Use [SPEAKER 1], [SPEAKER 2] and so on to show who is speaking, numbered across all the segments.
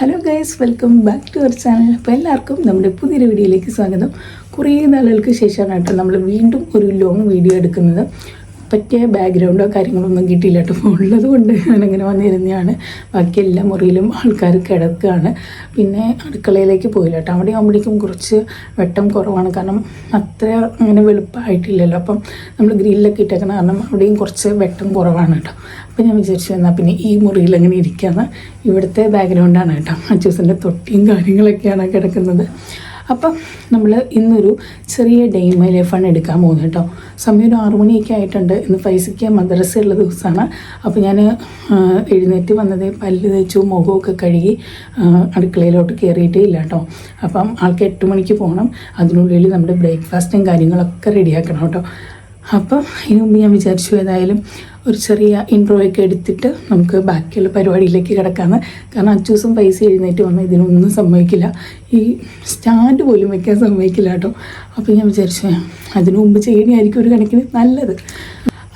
[SPEAKER 1] Hello guys, welcome back to our channel. അപ്പോൾ എല്ലാവർക്കും നമ്മുടെ പുതിയൊരു വീഡിയോയിലേക്ക് സ്വാഗതം. കുറേ നാളുകൾക്ക് ശേഷമാണ് കേട്ടോ നമ്മൾ വീണ്ടും ഒരു ലോങ് വീഡിയോ എടുക്കുന്നത്. പറ്റിയ ബാക്ക്ഗ്രൗണ്ടോ കാര്യങ്ങളൊന്നും കിട്ടിയില്ല കേട്ടോ. ഉള്ളത് കൊണ്ട് ഞാനങ്ങനെ വന്നിരുന്നതാണ്. ബാക്കി എല്ലാ മുറിയിലും ആൾക്കാർ കിടക്കുകയാണ്. പിന്നെ അടുക്കളയിലേക്ക് പോയില്ല കേട്ടോ. അവിടെ ആകുമ്പോഴേക്കും കുറച്ച് വെട്ടം കുറവാണ്, കാരണം അത്ര അങ്ങനെ വെളുപ്പമായിട്ടില്ലല്ലോ. അപ്പം നമ്മൾ ഗ്രില്ലൊക്കെ ഇട്ടേക്കണം, കാരണം അവിടെയും കുറച്ച് വെട്ടം കുറവാണ് കേട്ടോ. അപ്പോൾ ഞാൻ വിചാരിച്ചു എന്നാൽ പിന്നെ ഈ മുറിയിൽ അങ്ങനെ ഇരിക്കാമെന്ന്. ഇവിടുത്തെ ബാക്ക്ഗ്രൗണ്ടാണ് കേട്ടോ. അച്ചൂസിൻ്റെ തൊട്ടിയും കാര്യങ്ങളൊക്കെയാണ് കിടക്കുന്നത്. അപ്പം നമ്മൾ ഇന്നൊരു ചെറിയ ഡേ ഇൻ മൈ ലൈഫാണ് എടുക്കാൻ പോകുന്നത് കേട്ടോ. സമയം ഒരു 6 മണിയൊക്കെ ആയിട്ടുണ്ട്. ഇന്ന് ഫൈസിക്ക് മദ്രസയുള്ള ദിവസമാണ്. അപ്പോൾ ഞാൻ എഴുന്നേറ്റ് വന്നത് പല്ല് തേച്ചു മുഖമൊക്കെ കഴുകി അടുക്കളയിലോട്ട് കയറിയിട്ടേ ഇല്ല കേട്ടോ. അപ്പം ആൾക്ക് 8 മണിക്ക് പോകണം. അതിനുള്ളിൽ നമ്മുടെ ബ്രേക്ക്ഫാസ്റ്റും കാര്യങ്ങളൊക്കെ റെഡിയാക്കണം കേട്ടോ. അപ്പം ഇതിനു മുമ്പ് ഞാൻ വിചാരിച്ചു ഏതായാലും ഒരു ചെറിയ ഇൻട്രോയൊക്കെ എടുത്തിട്ട് നമുക്ക് ബാക്കിയുള്ള പരിപാടിയിലേക്ക് കിടക്കാമെന്ന്. കാരണം അച്ചൂസും പൈസ എഴുന്നേറ്റ് വന്നാൽ ഇതിനൊന്നും സമ്മതിക്കില്ല, ഈ സ്റ്റാൻഡ് പോലും വയ്ക്കാൻ സമ്മതിക്കില്ല കേട്ടോ. അപ്പോൾ ഞാൻ വിചാരിച്ചു അതിനു മുമ്പ് ചെയ്യണമായിരിക്കും ഒരു കണക്കിന് നല്ലത്.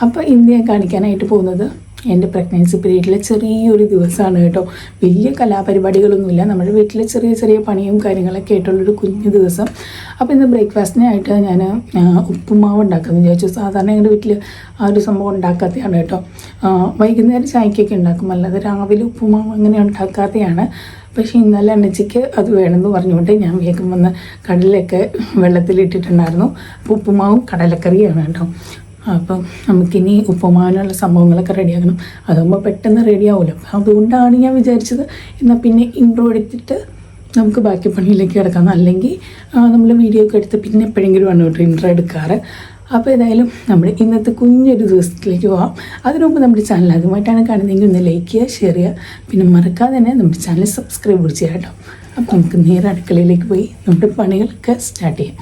[SPEAKER 1] അപ്പോൾ ഇന്ന് ഞാൻ കാണിക്കാനായിട്ട് പോകുന്നത് എൻ്റെ പ്രഗ്നൻസി പീരീഡിലെ ചെറിയൊരു ദിവസമാണ് കേട്ടോ. വലിയ കലാപരിപാടികളൊന്നുമില്ല, നമ്മുടെ വീട്ടിലെ ചെറിയ ചെറിയ പണിയും കാര്യങ്ങളൊക്കെ ആയിട്ടുള്ളൊരു കുഞ്ഞു ദിവസം. അപ്പോൾ ഇന്ന് ബ്രേക്ക്ഫാസ്റ്റിനായിട്ട് ഞാൻ ഉപ്പുമാവ് ഉണ്ടാക്കുമെന്ന് വിചാരിച്ചു. സാധാരണ ഞങ്ങളുടെ വീട്ടിൽ ആ ഒരു സംഭവം ഉണ്ടാക്കാത്തതാണ് കേട്ടോ. വൈകുന്നേരം ചായക്കൊക്കെ ഉണ്ടാക്കും, അല്ലാതെ രാവിലെ ഉപ്പുമാവ് അങ്ങനെ ഉണ്ടാക്കാത്തതാണ്. പക്ഷേ ഇന്നലെ അണ്ണച്ചിക്ക് അത് വേണമെന്ന് പറഞ്ഞുകൊണ്ട് ഞാൻ വേഗം വന്ന് കടലൊക്കെ വെള്ളത്തിലിട്ടിട്ടുണ്ടായിരുന്നു. അപ്പോൾ ഉപ്പുമാവും കടലക്കറിയാണ് കേട്ടോ. അപ്പം നമുക്കിനി ഉപ്പുമാവിനുള്ള സംഭവങ്ങളൊക്കെ റെഡിയാക്കണം. അതാകുമ്പോൾ പെട്ടെന്ന് റെഡിയാവുമല്ലോ. അപ്പം അതുകൊണ്ടാണ് ഞാൻ വിചാരിച്ചത് എന്നാൽ പിന്നെ ഇൻട്രോ എടുത്തിട്ട് നമുക്ക് ബാക്കി പണിയിലേക്ക് കിടക്കാം. അല്ലെങ്കിൽ നമ്മൾ വീഡിയോ ഒക്കെ എടുത്ത് പിന്നെ എപ്പോഴെങ്കിലും ആണ് കേട്ടോ ഇൻട്രോ എടുക്കാറ്. അപ്പോൾ ഏതായാലും നമ്മൾ ഇന്നത്തെ കുഞ്ഞൊരു ദിവസത്തിലേക്ക് പോകാം. അതിനു മുമ്പ് നമ്മുടെ ചാനൽ ആദ്യമായിട്ടാണ് കാണുന്നതെങ്കിൽ ഒന്ന് ലൈക്ക് ചെയ്യുക, ഷെയർ ചെയ്യുക, പിന്നെ മറക്കാതെ തന്നെ നമ്മുടെ ചാനൽ സബ്സ്ക്രൈബ് ചെയ്യുക കേട്ടോ. അപ്പോൾ നമുക്ക് നേരെ അടുക്കളയിലേക്ക് പോയി നമ്മുടെ പണികളൊക്കെ സ്റ്റാർട്ട് ചെയ്യാം.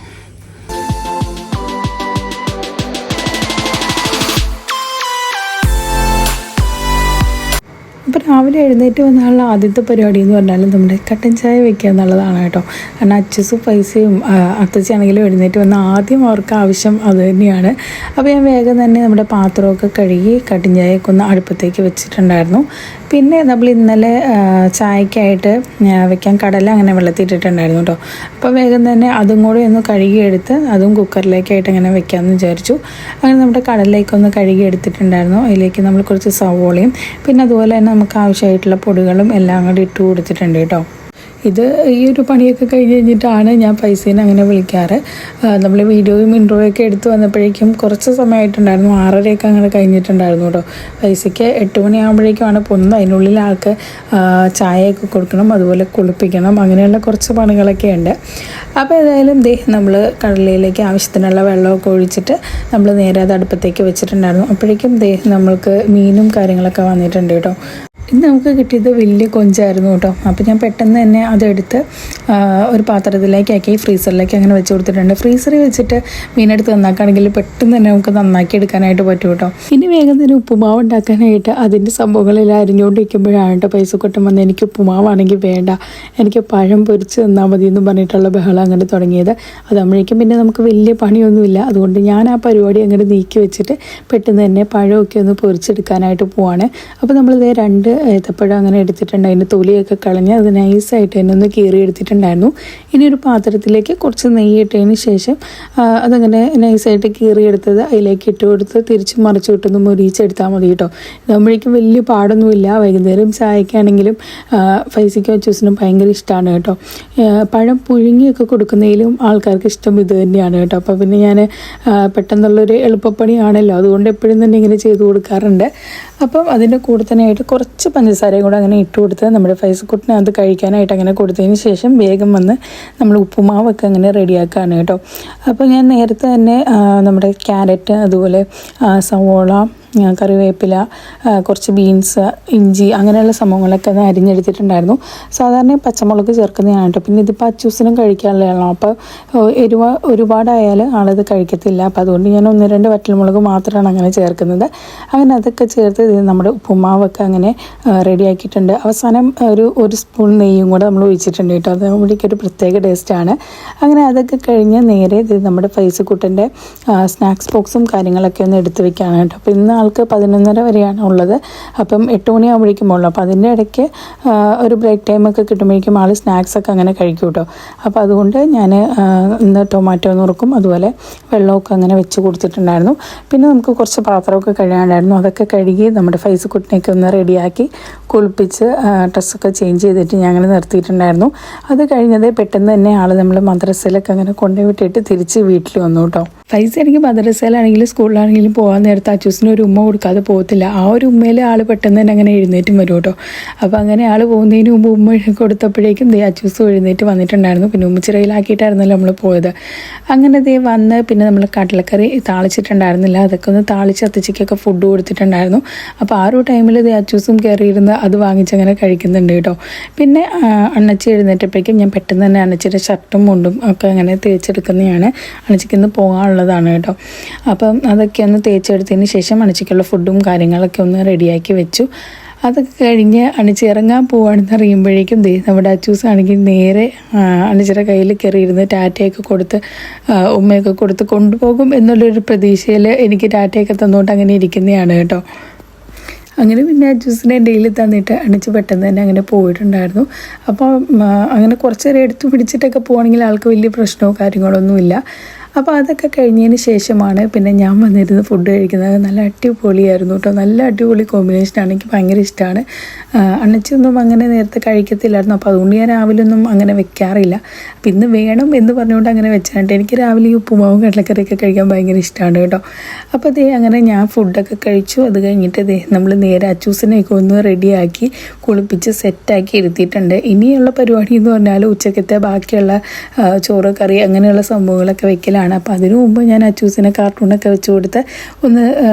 [SPEAKER 1] അപ്പോൾ രാവിലെ എഴുന്നേറ്റ് വന്നുള്ള ആദ്യത്തെ പരിപാടി എന്ന് പറഞ്ഞാൽ നമ്മുടെ കട്ടൻ ചായ വെക്കുക എന്നുള്ളതാണ് കേട്ടോ. കാരണം അച്ചസും പൈസയും അത്തച്ചാണെങ്കിലും എഴുന്നേറ്റ് വന്ന ആദ്യം അവർക്ക് ആവശ്യം അത് തന്നെയാണ്. അപ്പോൾ ഞാൻ വേഗം തന്നെ നമ്മുടെ പാത്രമൊക്കെ കഴുകി കട്ടൻ ചായയൊക്കെ ഒന്ന് അടുപ്പത്തേക്ക് വെച്ചിട്ടുണ്ടായിരുന്നു. പിന്നെ നമ്മൾ ഇന്നലെ ചായക്കായിട്ട് വെക്കാൻ കടല അങ്ങനെ വെള്ളത്തിട്ടിട്ടുണ്ടായിരുന്നു കേട്ടോ. അപ്പോൾ വേഗം തന്നെ അതും കൂടി ഒന്ന് കഴുകിയെടുത്ത് അതും കുക്കറിലേക്കായിട്ട് അങ്ങനെ വെക്കാമെന്ന് വിചാരിച്ചു. അങ്ങനെ നമ്മുടെ കടലിലേക്കൊന്ന് കഴുകി എടുത്തിട്ടുണ്ടായിരുന്നു. അതിലേക്ക് നമ്മൾ കുറച്ച് സവോളയും പിന്നെ അതുപോലെ തന്നെ നമുക്ക് ആവശ്യമായിട്ടുള്ള പൊടികളും എല്ലാം കൂടി ഇട്ട് കൊടുത്തിട്ടുണ്ട് കേട്ടോ. ഇത് ഈ ഒരു പണിയൊക്കെ കഴിഞ്ഞ് കഴിഞ്ഞിട്ടാണ് ഞാൻ പൈസേനെ അങ്ങനെ വിളിക്കാറ്. നമ്മൾ വീഡിയോയും ഇൻട്രോയൊക്കെ എടുത്ത് വന്നപ്പോഴേക്കും കുറച്ച് സമയമായിട്ടുണ്ടായിരുന്നു, 6:30 അങ്ങനെ കഴിഞ്ഞിട്ടുണ്ടായിരുന്നു കേട്ടോ. പൈസയ്ക്ക് 8 മണിയാകുമ്പോഴേക്കുമാണ് പൊന്ന്. അതിനുള്ളിൽ ആൾക്ക് ചായയൊക്കെ കൊടുക്കണം, അതുപോലെ കുളിപ്പിക്കണം, അങ്ങനെയുള്ള കുറച്ച് പണികളൊക്കെ ഉണ്ട്. അപ്പോൾ ഏതായാലും നമ്മൾ കടലയിലേക്ക് ആവശ്യത്തിനുള്ള വെള്ളമൊക്കെ ഒഴിച്ചിട്ട് നമ്മൾ നേരെ അത് അടുപ്പത്തേക്ക് വെച്ചിട്ടുണ്ടായിരുന്നു. അപ്പോഴേക്കും നമ്മൾക്ക് മീനും കാര്യങ്ങളൊക്കെ വന്നിട്ടുണ്ട് കേട്ടോ. ഇന്ന് നമുക്ക് കിട്ടിയത് വലിയ കൊഞ്ചായിരുന്നു കേട്ടോ. അപ്പോൾ ഞാൻ പെട്ടെന്ന് തന്നെ അതെടുത്ത് ഒരു പാത്രത്തിലേക്കാക്കി ഫ്രീസറിലേക്ക് അങ്ങനെ വെച്ച് കൊടുത്തിട്ടുണ്ട്. ഫ്രീസറിൽ വെച്ചിട്ട് മീനെടുത്ത് നന്നാക്കുകയാണെങ്കിൽ പെട്ടെന്ന് തന്നെ നമുക്ക് നന്നാക്കി എടുക്കാനായിട്ട് പറ്റും കേട്ടോ. ഇനി വേഗം തന്നെ ഉപ്പുമാവ് ഉണ്ടാക്കാനായിട്ട് അതിൻ്റെ സംഭവങ്ങളെല്ലാം അരിഞ്ഞുകൊണ്ടിരിക്കുമ്പോഴാണ് കേട്ടോ പൈസക്കൊട്ടം വന്ന് എനിക്ക് ഉപ്പുമാവാണെങ്കിൽ വേണ്ട, എനിക്ക് പഴം പൊരിച്ച് തന്നാൽ മതി എന്ന് പറഞ്ഞിട്ടുള്ള ബഹളം അങ്ങനെ തുടങ്ങിയത്. അതാകുമ്പോഴേക്കും പിന്നെ നമുക്ക് വലിയ പണിയൊന്നുമില്ല. അതുകൊണ്ട് ഞാൻ ആ പരിപാടി അങ്ങോട്ട് നീക്കി വെച്ചിട്ട് പെട്ടെന്ന് തന്നെ പഴമൊക്കെ ഒന്ന് പൊരിച്ചെടുക്കാനായിട്ട് പോവാണ്. അപ്പോൾ നമ്മളിത് 2 ഏത്തപ്പഴം അങ്ങനെ എടുത്തിട്ടുണ്ട്. അതിൻ്റെ തൊലിയൊക്കെ കളഞ്ഞ് അത് നൈസായിട്ട് തന്നെ ഒന്ന് കീറി എടുത്തിട്ടുണ്ടായിരുന്നു. ഇനി ഒരു പാത്രത്തിലേക്ക് കുറച്ച് നെയ്യ് ഇട്ടതിന് ശേഷം അതങ്ങനെ നൈസായിട്ട് കീറിയെടുത്തത് അതിലേക്ക് ഇട്ട് കൊടുത്ത് തിരിച്ച് മറിച്ച് വിട്ടൊന്ന് മുരിച്ചെടുത്താൽ മതി കേട്ടോ. ഇതാകുമ്പോഴേക്കും വലിയ പാടൊന്നുമില്ല. വൈകുന്നേരം ചായക്കാണെങ്കിലും ഫൈസിക്കോ ജ്യൂസിനും ഭയങ്കര ഇഷ്ടമാണ് കേട്ടോ. പഴം പുഴുങ്ങിയൊക്കെ കൊടുക്കുന്നതിലും ആൾക്കാർക്ക് ഇഷ്ടം ഇത് തന്നെയാണ് കേട്ടോ. അപ്പോൾ പിന്നെ ഞാൻ പെട്ടെന്നുള്ളൊരു എളുപ്പപ്പണിയാണല്ലോ, അതുകൊണ്ട് എപ്പോഴും തന്നെ ഇങ്ങനെ ചെയ്ത് കൊടുക്കാറുണ്ട്. അപ്പം അതിൻ്റെ കൂടെ തന്നെയായിട്ട് കുറച്ച് പഞ്ചസാരയും കൂടെ അങ്ങനെ ഇട്ട് കൊടുത്ത് നമ്മുടെ ഫൈസക്കുട്ടിനെ അത് കഴിക്കാനായിട്ട് അങ്ങനെ കൊടുത്തതിന് ശേഷം വേഗം വന്ന് നമ്മൾ ഉപ്പുമാവൊക്കെ അങ്ങനെ റെഡിയാക്കുകയാണ് കേട്ടോ. അപ്പോൾ ഞാൻ നേരത്തെ തന്നെ നമ്മുടെ ക്യാരറ്റ്, അതുപോലെ സവോള, കറിവേപ്പില, കുറച്ച് ബീൻസ്, ഇഞ്ചി അങ്ങനെയുള്ള സംഭവങ്ങളൊക്കെ അത് അരിഞ്ഞെടുത്തിട്ടുണ്ടായിരുന്നു. സാധാരണ പച്ചമുളക് ചേർക്കുന്നതാണ് കേട്ടോ. പിന്നെ ഇതിപ്പോൾ അച്ചൂസിനും കഴിക്കാനുള്ളതാണ്. അപ്പോൾ എരിവ് ഒരുപാടായാൽ ആളത് കഴിക്കത്തില്ല. അപ്പോൾ അതുകൊണ്ട് ഞാൻ 1-2 വറ്റൽമുളക് മാത്രമാണ് അങ്ങനെ ചേർക്കുന്നത്. അങ്ങനെ അതൊക്കെ ചേർത്ത് നമ്മുടെ ഉപ്പുമാവൊക്കെ അങ്ങനെ റെഡിയാക്കിയിട്ടുണ്ട്. അവസാനം ഒരു സ്പൂൺ നെയ്യും കൂടെ നമ്മൾ ഒഴിച്ചിട്ടുണ്ട് കേട്ടോ. അത് ഇവിടേക്കൊരു പ്രത്യേക ടേസ്റ്റാണ്. അങ്ങനെ അതൊക്കെ കഴിഞ്ഞ് നേരെ നമ്മുടെ ഫൈസക്കുട്ടൻ്റെ സ്നാക്സ് ബോക്സും കാര്യങ്ങളൊക്കെ ഒന്ന് എടുത്ത് വെക്കുകയാണ് കേട്ടോ. അപ്പോൾ ഇന്ന് ആൾക്ക് 11:30 വരെയാണ് ഉള്ളത്. അപ്പം 8 മണിയാകുമ്പോഴേക്കും ഉള്ളു. അപ്പോൾ അതിൻ്റെ ഇടയ്ക്ക് ഒരു ബ്രേക്ക് ടൈമൊക്കെ കിട്ടുമ്പോഴേക്കും ആൾ സ്നാക്സൊക്കെ അങ്ങനെ കഴിക്കും കേട്ടോ. അപ്പോൾ അതുകൊണ്ട് ഞാൻ ഇന്ന് ടൊമാറ്റോ നുറുക്കും അതുപോലെ വെള്ളമൊക്കെ അങ്ങനെ വെച്ച് കൊടുത്തിട്ടുണ്ടായിരുന്നു. പിന്നെ നമുക്ക് കുറച്ച് പാത്രമൊക്കെ കഴുകാനുണ്ടായിരുന്നു. അതൊക്കെ കഴുകി നമ്മുടെ ഫൈസ് കുട്ടിനെയൊക്കെ ഒന്ന് റെഡിയാക്കി കുളിപ്പിച്ച് ഡ്രസ്സൊക്കെ ചേഞ്ച് ചെയ്തിട്ട് ഞാൻ അങ്ങനെ നിർത്തിയിട്ടുണ്ടായിരുന്നു. അത് കഴിഞ്ഞത് പെട്ടെന്ന് തന്നെ ആൾ നമ്മൾ മദ്രസയിലൊക്കെ അങ്ങനെ കൊണ്ടുവിട്ടിട്ട് തിരിച്ച് വീട്ടിൽ വന്നു കേട്ടോ. ഫൈസ് എനിക്ക് മദ്രസയിലാണെങ്കിലും സ്കൂളിലാണെങ്കിലും പോകാൻ നേരത്തെ അച്ചൂസിന് ഒരു ഉമ്മ കൊടുക്കാതെ പോകത്തില്ല. ആ ഒരു ഉമ്മയിൽ ആൾ പെട്ടെന്ന് തന്നെ അങ്ങനെ എഴുന്നേറ്റും വരും കേട്ടോ. അപ്പോൾ അങ്ങനെ ആൾ പോകുന്നതിന് മുമ്പ് ഉമ്മ കൊടുത്തപ്പോഴേക്കും അച്ചൂസ് എഴുന്നേറ്റ് വന്നിട്ടുണ്ടായിരുന്നു. പിന്നെ ഉമ്മച്ചിറയിലാക്കിയിട്ടായിരുന്നല്ലോ നമ്മൾ പോയത്. അങ്ങനെ വന്ന് പിന്നെ നമ്മൾ കടലക്കറി താളിച്ചിട്ടുണ്ടായിരുന്നില്ല. അതൊക്കെ ഒന്ന് താളിച്ച് അത്തച്ചിക്കൊക്കെ ഫുഡ് കൊടുത്തിട്ടുണ്ടായിരുന്നു. അപ്പോൾ ആ ഒരു ടൈമിൽ അച്ചൂസും കയറിയിരുന്ന് അത് വാങ്ങിച്ചങ്ങനെ കഴിക്കുന്നുണ്ട് കേട്ടോ. പിന്നെ അണ്ണച്ചി എഴുന്നേറ്റപ്പോഴേക്കും ഞാൻ പെട്ടെന്ന് തന്നെ അണ്ണച്ചിയുടെ ഷർട്ടും മുണ്ടും ഒക്കെ അങ്ങനെ തേച്ചെടുക്കുന്നതാണ്. അണ്ണച്ചിക്ക് ഇന്ന് പോകാനുള്ളതാണ് കേട്ടോ. അപ്പം അതൊക്കെ ഒന്ന് തേച്ചെടുത്തതിന് ശേഷം അണ്ണച്ചിക്കുള്ള ഫുഡും കാര്യങ്ങളൊക്കെ ഒന്ന് റെഡിയാക്കി വെച്ചു. അതൊക്കെ കഴിഞ്ഞ് അണിച്ച് ഇറങ്ങാൻ പോവാണെന്ന് അറിയുമ്പോഴേക്കും നമ്മുടെ അച്ചൂസ് ആണെങ്കിൽ നേരെ അണിച്ചിയുടെ കയ്യിൽ കയറിയിരുന്ന് ടാറ്റയൊക്കെ കൊടുത്ത് ഉമ്മയൊക്കെ കൊടുത്ത് കൊണ്ടുപോകും എന്നുള്ളൊരു പ്രതീക്ഷയിൽ എനിക്ക് ടാറ്റയൊക്കെ തന്നുകൊണ്ട് അങ്ങനെ ഇരിക്കുന്നതാണ് കേട്ടോ. അങ്ങനെ പിന്നെ അച്ചൂസിനെ ഡെയിലി തന്നിട്ട് അണിച്ച് പെട്ടെന്ന് തന്നെ അങ്ങനെ പോയിട്ടുണ്ടായിരുന്നു. അപ്പോൾ അങ്ങനെ കുറച്ച് നേരം എടുത്തു പിടിച്ചിട്ടൊക്കെ പോകണമെങ്കിൽ ആൾക്ക് വലിയ പ്രശ്നമോ കാര്യങ്ങളൊന്നുമില്ല. അപ്പോൾ അതൊക്കെ കഴിഞ്ഞതിന് ശേഷമാണ് പിന്നെ ഞാൻ വന്നിരുന്ന് ഫുഡ് കഴിക്കുന്നത്. നല്ല അടിപൊളിയായിരുന്നു കേട്ടോ. നല്ല അടിപൊളി കോമ്പിനേഷനാണ്. എനിക്ക് ഭയങ്കര ഇഷ്ടമാണ്. അണ്ണച്ചൊന്നും അങ്ങനെ നേരത്തെ കഴിക്കത്തില്ലായിരുന്നു. അപ്പോൾ അതുകൊണ്ട് ഞാൻ രാവിലെ ഒന്നും അങ്ങനെ വെക്കാറില്ല. അപ്പോൾ ഇന്ന് വേണം എന്ന് പറഞ്ഞുകൊണ്ട് അങ്ങനെ വെച്ചാണ്ട് എനിക്ക് രാവിലെ ഈ ഉപ്പുമാവും കടലക്കറിയൊക്കെ കഴിക്കാൻ ഭയങ്കര ഇഷ്ടമാണ് കേട്ടോ. അപ്പോൾ അങ്ങനെ ഞാൻ ഫുഡൊക്കെ കഴിച്ചു. അത് കഴിഞ്ഞിട്ട് നമ്മൾ നേരെ അച്ചൂസിനെയൊക്കെ ഒന്ന് റെഡിയാക്കി കുളിപ്പിച്ച് സെറ്റാക്കി ഇരുത്തിയിട്ടുണ്ട്. ഇനിയുള്ള പരിപാടി എന്ന് പറഞ്ഞാൽ ഉച്ചക്കത്തെ ബാക്കിയുള്ള ചോറ് കറി അങ്ങനെയുള്ള സംഭവങ്ങളൊക്കെ വെക്കലാണ്. അപ്പോൾ അതിനു മുമ്പ് ഞാൻ അച്ചൂസിനെ കാർട്ടൂണൊക്കെ വെച്ച് കൊടുത്ത് ഒന്ന്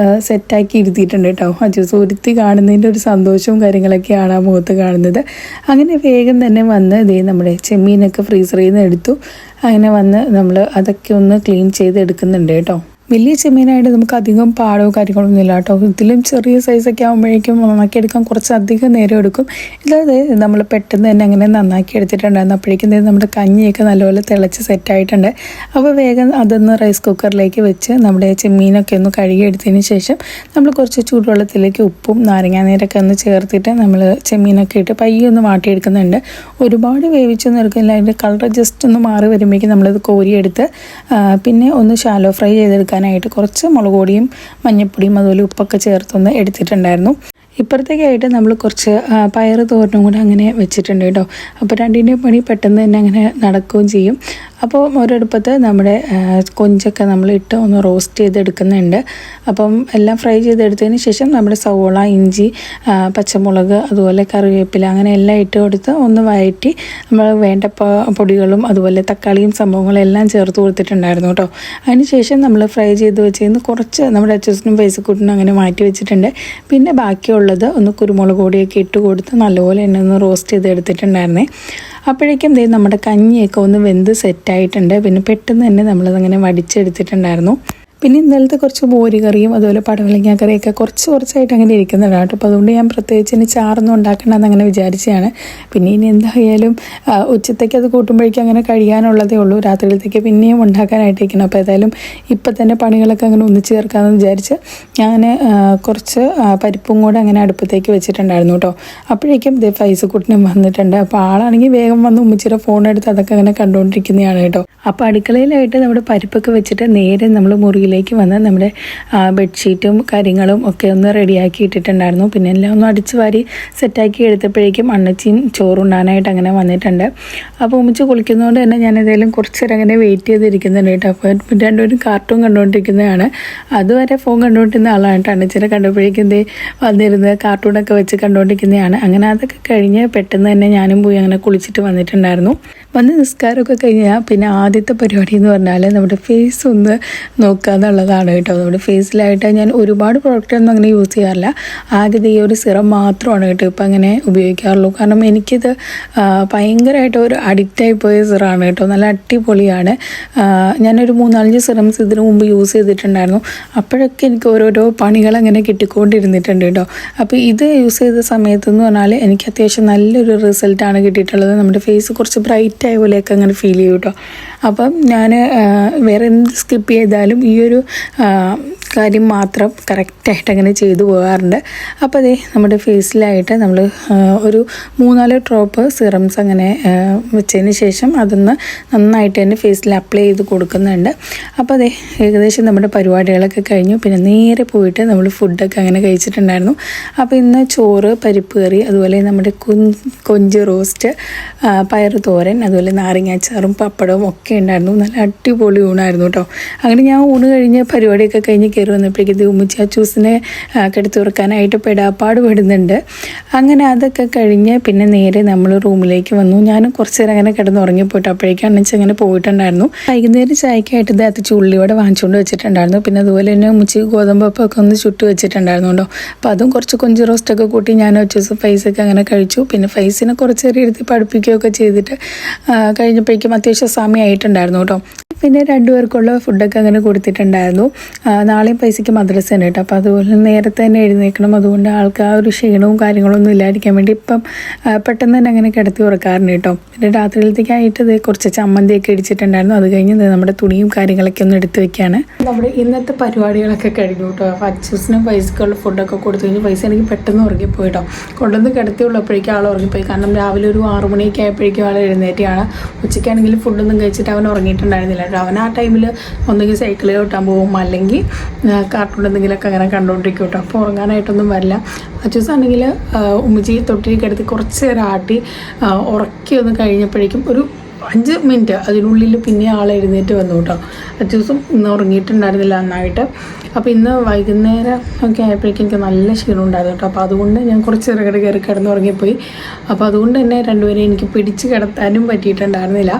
[SPEAKER 1] സെറ്റാക്കി ഇരുത്തിയിട്ടുണ്ട് കേട്ടോ. അച്ചൂസ് ഒരുത്തി കാണുന്നതിൻ്റെ ഒരു സന്തോഷവും കാര്യങ്ങളൊക്കെയാണ് ആ മുഖത്ത് കാണുന്നത്. അങ്ങനെ വേഗം തന്നെ വന്ന് നമ്മുടെ ചെമ്മീനൊക്കെ ഫ്രീസറിൽ നിന്ന് എടുത്തു. അങ്ങനെ വന്ന് നമ്മൾ അതൊക്കെ ഒന്ന് ക്ലീൻ ചെയ്ത് എടുക്കുന്നുണ്ട് കേട്ടോ. വലിയ ചെമ്മീനായിട്ട് നമുക്ക് അധികം പാടോ കാര്യങ്ങളൊന്നും ഇല്ല കേട്ടോ. ഇതിലും ചെറിയ സൈസൊക്കെ ആകുമ്പോഴേക്കും നന്നാക്കി എടുക്കാൻ കുറച്ച് അധികം നേരം എടുക്കും. ഇല്ലാതെ നമ്മൾ പെട്ടെന്ന് തന്നെ അങ്ങനെ നന്നാക്കി എടുത്തിട്ടുണ്ടായിരുന്നു. അപ്പോഴേക്കും നമ്മുടെ കഞ്ഞിയൊക്കെ നല്ലപോലെ തിളച്ച് സെറ്റായിട്ടുണ്ട്. അപ്പോൾ വേഗം അതൊന്ന് റൈസ് കുക്കറിലേക്ക് വെച്ച് നമ്മുടെ ചെമ്മീനൊക്കെ ഒന്ന് കഴുകിയെടുത്തതിന് ശേഷം നമ്മൾ കുറച്ച് ചൂടുവെള്ളത്തിലേക്ക് ഉപ്പും നാരങ്ങാനീരൊക്കെ ഒന്ന് ചേർത്തിട്ട് നമ്മൾ ചെമ്മീനൊക്കെ ഇട്ട് പയ്യെ ഒന്ന് വാട്ടിയെടുക്കുന്നുണ്ട്. ഒരുപാട് വേവിച്ചൊന്നും എടുക്കില്ല. അതിൻ്റെ കളർ ജസ്റ്റ് ഒന്ന് മാറി വരുമ്പോഴേക്കും നമ്മളത് കോരിയെടുത്ത് പിന്നെ ഒന്ന് ഷാലോ ഫ്രൈ ചെയ്തെടുക്കാൻ കുറച്ച് മുളക് പൊടിയും മഞ്ഞൾപ്പൊടിയും അതുപോലെ ഉപ്പൊക്കെ ചേർത്തൊന്ന് എടുത്തിട്ടുണ്ടായിരുന്നു. ഇപ്പുറത്തേക്കായിട്ട് നമ്മൾ കുറച്ച് പയറ് തോരനും കൂടെ അങ്ങനെ വെച്ചിട്ടുണ്ട് കേട്ടോ. അപ്പോൾ രണ്ടിൻ്റെയും പണി പെട്ടെന്ന് തന്നെ അങ്ങനെ നടക്കുകയും ചെയ്യും. അപ്പോൾ ഒരടുപ്പത്ത് നമ്മുടെ കൊഞ്ചൊക്കെ നമ്മൾ ഇട്ട് ഒന്ന് റോസ്റ്റ് ചെയ്തെടുക്കുന്നുണ്ട്. അപ്പം എല്ലാം ഫ്രൈ ചെയ്തെടുത്തതിന് ശേഷം നമ്മുടെ സവോള, ഇഞ്ചി, പച്ചമുളക് അതുപോലെ കറിവേപ്പില അങ്ങനെ എല്ലാം ഇട്ട് കൊടുത്ത് ഒന്ന് വഴറ്റി നമ്മൾ വേണ്ട പൊടികളും അതുപോലെ തക്കാളിയും സംഭവങ്ങളും എല്ലാം ചേർത്ത് കൊടുത്തിട്ടുണ്ടായിരുന്നു കേട്ടോ. അതിന് ശേഷം നമ്മൾ ഫ്രൈ ചെയ്ത് വെച്ചിരുന്ന് കുറച്ച് നമ്മുടെ അച്ചൂസിനും പൈസക്കൂട്ടിനും അങ്ങനെ മാറ്റി വെച്ചിട്ടുണ്ട്. പിന്നെ ബാക്കിയുള്ള ഒന്ന് കുരുമുളക് പൊടിയൊക്കെ ഇട്ട് കൊടുത്ത് നല്ലപോലെ എന്നെ ഒന്ന് റോസ്റ്റ് ചെയ്ത് എടുത്തിട്ടുണ്ടായിരുന്നേ. അപ്പോഴേക്കും നമ്മുടെ കഞ്ഞിയൊക്കെ ഒന്ന് വെന്ത് സെറ്റായിട്ടുണ്ട്. പിന്നെ പെട്ടെന്ന് തന്നെ നമ്മളതങ്ങനെ വടിച്ചെടുത്തിട്ടുണ്ടായിരുന്നു. പിന്നെ ഇന്നലത്തെ കുറച്ച് മോര് കറിയും അതുപോലെ പടവലങ്ങ കറിയൊക്കെ കുറച്ചായിട്ട് അങ്ങനെ ഇരിക്കുന്നുണ്ട് കേട്ടോ. അപ്പോൾ അതുകൊണ്ട് ഞാൻ പ്രത്യേകിച്ച് ഇനി ചാറൊന്നും ഉണ്ടാക്കണമെന്ന് അങ്ങനെ വിചാരിച്ചതാണ്. പിന്നെ ഇനി എന്തായാലും ഉച്ചത്തേക്ക് അത് കൂട്ടുമ്പോഴേക്കും അങ്ങനെ കഴിയാനുള്ളതേ ഉള്ളൂ. രാത്രിയിലത്തേക്ക് പിന്നെയും ഉണ്ടാക്കാനായിട്ടിരിക്കണം. അപ്പോൾ ഏതായാലും ഇപ്പം തന്നെ പണികളൊക്കെ അങ്ങനെ ഒന്നിച്ച് ചേർക്കാമെന്ന് വിചാരിച്ച് ഞാൻ കുറച്ച് പരിപ്പും കൂടെ അങ്ങനെ അടുപ്പത്തേക്ക് വെച്ചിട്ടുണ്ടായിരുന്നു കേട്ടോ. അപ്പോഴേക്കും ഫൈസ് കുട്ടിനും വന്നിട്ടുണ്ട്. അപ്പോൾ ആളാണെങ്കിൽ വേഗം വന്ന് ഉമ്മച്ചിയുടെ ഫോൺ എടുത്ത് അതൊക്കെ അങ്ങനെ കണ്ടുകൊണ്ടിരിക്കുന്നതാണ് കേട്ടോ. അപ്പോൾ അടുക്കളയിലായിട്ട് നമ്മുടെ പരിപ്പൊക്കെ വെച്ചിട്ട് നേരെ നമ്മൾ മുറിയിലേക്ക് വന്ന് നമ്മുടെ ബെഡ്ഷീറ്റും കാര്യങ്ങളും ഒക്കെ ഒന്ന് റെഡിയാക്കി ഇട്ടിട്ടുണ്ടായിരുന്നു. പിന്നെ എല്ലാം ഒന്ന് അടിച്ചു വാരി സെറ്റാക്കി എടുത്തപ്പോഴേക്കും അണ്ണച്ചിയും ചോറുണ്ടാനായിട്ട് അങ്ങനെ വന്നിട്ടുണ്ട്. അപ്പോൾ ഉമ്മച്ച് കുളിക്കുന്നതുകൊണ്ട് തന്നെ ഞാൻ ഏതായാലും കുറച്ച് നേരം അങ്ങനെ വെയിറ്റ് ചെയ്തിരിക്കുന്നുണ്ട് കേട്ടോ. അപ്പോൾ രണ്ടുപേരും കാർട്ടൂൺ കണ്ടുകൊണ്ടിരിക്കുന്നതാണ്. അതുവരെ ഫോൺ കണ്ടുകൊണ്ടിരുന്ന ആളാണ് കേട്ടോ. അണ്ണച്ചിനെ കണ്ടപ്പോഴേക്കും വന്നിരുന്ന് കാർട്ടൂണൊക്കെ വെച്ച് കണ്ടുകൊണ്ടിരിക്കുന്നതാണ്. അങ്ങനെ അതൊക്കെ കഴിഞ്ഞ് പെട്ടെന്ന് തന്നെ ഞാനും പോയി അങ്ങനെ കുളിച്ചിട്ട് വന്നിട്ടുണ്ടായിരുന്നു. വന്ന് നിസ്കാരമൊക്കെ കഴിഞ്ഞാൽ പിന്നെ ആദ്യത്തെ പരിപാടി എന്ന് പറഞ്ഞാൽ നമ്മുടെ ഫേസ് ഒന്ന് നോക്കുക എന്നുള്ളതാണ് കേട്ടോ. നമ്മുടെ ഫേസിലായിട്ട് ഞാൻ ഒരുപാട് പ്രോഡക്റ്റൊന്നും അങ്ങനെ യൂസ് ചെയ്യാറില്ല. ആകെ ഈ ഒരു സിറം മാത്രമാണ് കേട്ടോ ഇപ്പം അങ്ങനെ ഉപയോഗിക്കാറുള്ളൂ. കാരണം എനിക്കിത് ഭയങ്കരമായിട്ട് ഒരു അഡിക്റ്റായി പോയ സിറമാണ് കേട്ടോ. നല്ല അടിപൊളിയാണ്. ഞാനൊരു 3-4 സിറംസ് ഇതിനു മുമ്പ് യൂസ് ചെയ്തിട്ടുണ്ടായിരുന്നു. അപ്പോഴൊക്കെ എനിക്ക് ഓരോരോ പണികൾ അങ്ങനെ കിട്ടിക്കൊണ്ടിരുന്നിട്ടുണ്ട് കേട്ടോ. അപ്പോൾ ഇത് യൂസ് ചെയ്ത സമയത്തെന്ന് പറഞ്ഞാൽ എനിക്ക് അത്യാവശ്യം നല്ലൊരു റിസൾട്ടാണ് കിട്ടിയിട്ടുള്ളത്. നമ്മുടെ ഫേസ് കുറച്ച് ബ്രൈറ്റ് ആയ പോലെയൊക്കെ അങ്ങനെ ഫീൽ ചെയ്യും കേട്ടോ. അപ്പം ഞാൻ വേറെ എന്ത് സ്കിപ്പ് ചെയ്താലും ഈ ഒരു കാര്യം മാത്രം കറക്റ്റായിട്ട് അങ്ങനെ ചെയ്തു പോകാറുണ്ട്. അപ്പോൾ അതേ നമ്മുടെ ഫേസിലായിട്ട് നമ്മൾ ഒരു 3-4 ഡ്രോപ്പ് സിറംസ് അങ്ങനെ വെച്ചതിന് ശേഷം അതൊന്ന് നന്നായിട്ട് തന്നെ ഫേസിൽ അപ്ലൈ ചെയ്ത് കൊടുക്കുന്നുണ്ട്. അപ്പോൾ അതേ ഏകദേശം നമ്മുടെ പരിപാടികളൊക്കെ കഴിഞ്ഞു. പിന്നെ നേരെ പോയിട്ട് നമ്മൾ ഫുഡൊക്കെ അങ്ങനെ കഴിച്ചിട്ടുണ്ടായിരുന്നു. അപ്പോൾ ഇന്ന് ചോറ്, പരിപ്പ് കറി, അതുപോലെ നമ്മുടെ കൊഞ്ച് റോസ്റ്റ്, പയറ് തോരൻ, അതുപോലെ നാരങ്ങാച്ചാറും പപ്പടവും ഒക്കെ ഉണ്ടായിരുന്നു. നല്ല അടിപൊളി ഊണായിരുന്നു കേട്ടോ. അങ്ങനെ ഞാൻ ഊണ് കഴിഞ്ഞ് പരിപാടിയൊക്കെ കഴിഞ്ഞ് കയറി വന്നപ്പോഴേക്കും ഉമ്മച്ചി അച്ചൂസിനെ കിടത്തി ഉറക്കാനായിട്ട് പെടാപ്പാട് പെടുന്നുണ്ട്. അങ്ങനെ അതൊക്കെ കഴിഞ്ഞ് പിന്നെ നേരെ നമ്മൾ റൂമിലേക്ക് വന്നു. ഞാൻ കുറച്ച് നേരം അങ്ങനെ കിടന്ന് ഉറങ്ങിപ്പോയിട്ട് അപ്പോഴേക്കും അണ്ണച്ചി അങ്ങനെ പോയിട്ടുണ്ടായിരുന്നു. വൈകുന്നേരം ചായക്കായിട്ട് ഇദ്ദേഹത്തെ ഉള്ളിവട വാങ്ങിച്ചുകൊണ്ട് വെച്ചിട്ടുണ്ടായിരുന്നു. പിന്നെ അതുപോലെ തന്നെ ഉമ്മച്ചി ഗോതമ്പപ്പൊക്കെ ഒന്ന് ചുട്ട് വെച്ചിട്ടുണ്ടായിരുന്നു കേട്ടോ. അപ്പോൾ അതും കുറച്ച് കൊഞ്ച് റോസ്റ്റൊക്കെ കൂട്ടി ഞാൻ അച്ചൂസ് ഫൈസൊക്കെ അങ്ങനെ കഴിച്ചു. പിന്നെ ഫൈസിനെ കുറച്ച് നേരം ഇരുത്തി പഠിപ്പിക്കുകയൊക്കെ ചെയ്തിട്ട് കഴിഞ്ഞപ്പോഴേക്കും അത്യാവശ്യം സമയമായിട്ടുണ്ടായിരുന്നു കേട്ടോ. പിന്നെ 2 പേർക്കുള്ള ഫുഡൊക്കെ അങ്ങനെ കൊടുത്തിട്ടുണ്ടായിരുന്നു. നാളെയും പൈസയ്ക്ക് മദ്രസ ഉണ്ട് കേട്ടോ. അപ്പോൾ അതുപോലെ നേരത്തെ തന്നെ എഴുന്നേൽക്കണം. അതുകൊണ്ട് ആൾക്ക് ആ ഒരു ക്ഷീണവും കാര്യങ്ങളൊന്നും ഇല്ലാതിരിക്കാൻ വേണ്ടി ഇപ്പം പെട്ടെന്ന് തന്നെ അങ്ങനെ കിടത്തി ഉറക്കാറുണ്ട് കേട്ടോ. പിന്നെ രാത്രിയിലത്തേക്കായിട്ട് ഇത് കുറച്ച് ചമ്മന്തിയൊക്കെ ഇടിച്ചിട്ടുണ്ടായിരുന്നു. അത് കഴിഞ്ഞ് നമ്മുടെ തുണിയും കാര്യങ്ങളൊക്കെ ഒന്ന് എടുത്ത് വെക്കുകയാണ്. നമ്മുടെ ഇന്നത്തെ പരിപാടികളൊക്കെ കഴിഞ്ഞു കേട്ടോ. അപ്പോൾ അച്ചൂസിനും പൈസക്കുള്ള ഫുഡൊക്കെ കൊടുത്തു കഴിഞ്ഞ് പൈസ എനിക്ക് പെട്ടെന്ന് ഉറങ്ങിപ്പോയി കേട്ടോ. കൊണ്ടുവന്ന് കിടത്തിയുള്ളപ്പോഴേക്കും ആൾ ഉറങ്ങിപ്പോയി. കാരണം രാവിലെ ഒരു 6 മണിയൊക്കെ ആയപ്പോഴേക്കും ആൾ എഴുന്നേറ്റാണ്. ഉച്ചയ്ക്കാണെങ്കിൽ ഫുഡൊന്നും കഴിച്ചിട്ട് അവൻ ഉറങ്ങിയിട്ടുണ്ടായിരുന്നില്ല. അവൻ ആ ടൈമിൽ ഒന്നെങ്കിൽ സൈക്കിൾ ചവിട്ടാൻ പോകും, അല്ലെങ്കിൽ കാർട്ടൂൺ എന്തെങ്കിലുമൊക്കെ അങ്ങനെ കണ്ടുകൊണ്ടിരിക്കും കേട്ടോ. അപ്പോൾ ഉറങ്ങാനായിട്ടൊന്നും വരില്ല. അച്ചൂസാണെങ്കിൽ ഉമ്മച്ചി തൊട്ടിൽ കിടത്തി കുറച്ച് നേരം ആട്ടി ഉറക്കി ഒന്ന് കഴിഞ്ഞപ്പോഴേക്കും ഒരു 5 മിനിറ്റ് അതിനുള്ളിൽ പിന്നെ ആൾ എഴുന്നേറ്റ് വന്നു കേട്ടോ. അച്ചൂസും ഇന്ന് ഉറങ്ങിയിട്ടുണ്ടായിരുന്നില്ല നന്നായിട്ട്. അപ്പോൾ ഇന്ന് വൈകുന്നേരം ഒക്കെ ആയപ്പോഴേക്കും എനിക്ക് നല്ല ക്ഷീണം ഉണ്ടായിരുന്നു കേട്ടോ. അപ്പോൾ അതുകൊണ്ട് ഞാൻ കുറച്ച് ചെറുകട കയറി കിടന്നുറങ്ങിപ്പോയി. അപ്പോൾ അതുകൊണ്ട് തന്നെ രണ്ടുപേരെയും എനിക്ക് പിടിച്ച് കിടത്താനും പറ്റിയിട്ടുണ്ടായിരുന്നില്ല.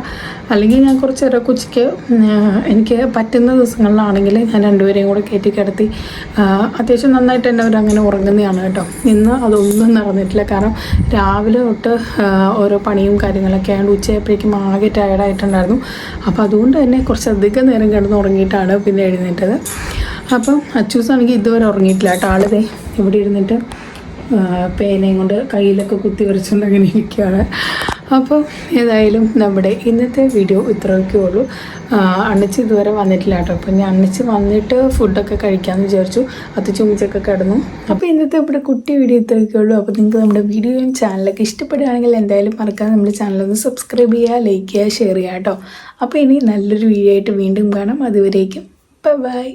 [SPEAKER 1] അല്ലെങ്കിൽ ഞാൻ കുറച്ച് നേരം ഉച്ചയ്ക്ക് എനിക്ക് പറ്റുന്ന ദിവസങ്ങളിലാണെങ്കിൽ ഞാൻ രണ്ടുപേരെയും കൂടെ കയറ്റി കിടത്തി അത്യാവശ്യം നന്നായിട്ട് തന്നെ അവരങ്ങനെ ഉറങ്ങുന്നതാണ് കേട്ടോ. ഇന്ന് അതൊന്നും നടന്നിട്ടില്ല. കാരണം രാവിലെ തൊട്ട് ഓരോ പണിയും കാര്യങ്ങളൊക്കെ ആയതുകൊണ്ട് ഉച്ചയായപ്പോഴേക്കും ആകെ ടയർഡായിട്ടുണ്ടായിരുന്നു. അപ്പോൾ അതുകൊണ്ട് തന്നെ കുറച്ചധികം നേരം കിടന്ന് ഉറങ്ങിയിട്ടാണ് പിന്നെ എഴുന്നേറ്റത്. അപ്പം അച്ചൂസാണെങ്കിൽ ഇതുവരെ ഉറങ്ങിയിട്ടില്ല കേട്ടോ. ആളിതേ ഇവിടെ ഇരുന്നിട്ട് പേനയും കൊണ്ട് കയ്യിലൊക്കെ കുത്തി വരച്ചുകൊണ്ട് അങ്ങനെ ഇരിക്കുകയാണ്. അപ്പോൾ ഏതായാലും നമ്മുടെ ഇന്നത്തെ വീഡിയോ ഇത്രയൊക്കെ ഉള്ളൂ. അണ്ണച്ചി ഇതുവരെ വന്നിട്ടില്ല കേട്ടോ. അപ്പോൾ ഞാൻ അണ്ണച്ചി വന്നിട്ട് ഫുഡൊക്കെ കഴിക്കാമെന്ന് വിചാരിച്ചു. അത് ചുമിച്ചൊക്കെ കിടന്നു. അപ്പോൾ ഇന്നത്തെ നമ്മുടെ കുട്ടി വീഡിയോ ഇത്രയൊക്കെ ഉള്ളൂ. അപ്പോൾ നിങ്ങൾക്ക് നമ്മുടെ വീഡിയോയും ചാനലൊക്കെ ഇഷ്ടപ്പെടുകയാണെങ്കിൽ എന്തായാലും മറക്കാതെ നമ്മുടെ ചാനലൊന്ന് സബ്സ്ക്രൈബ് ചെയ്യുക, ലൈക്ക് ചെയ്യുക, ഷെയർ ചെയ്യുക കേട്ടോ. അപ്പോൾ ഇനി നല്ലൊരു വീഡിയോ ആയിട്ട് വീണ്ടും കാണാം. അതുവരേക്കും ബൈ.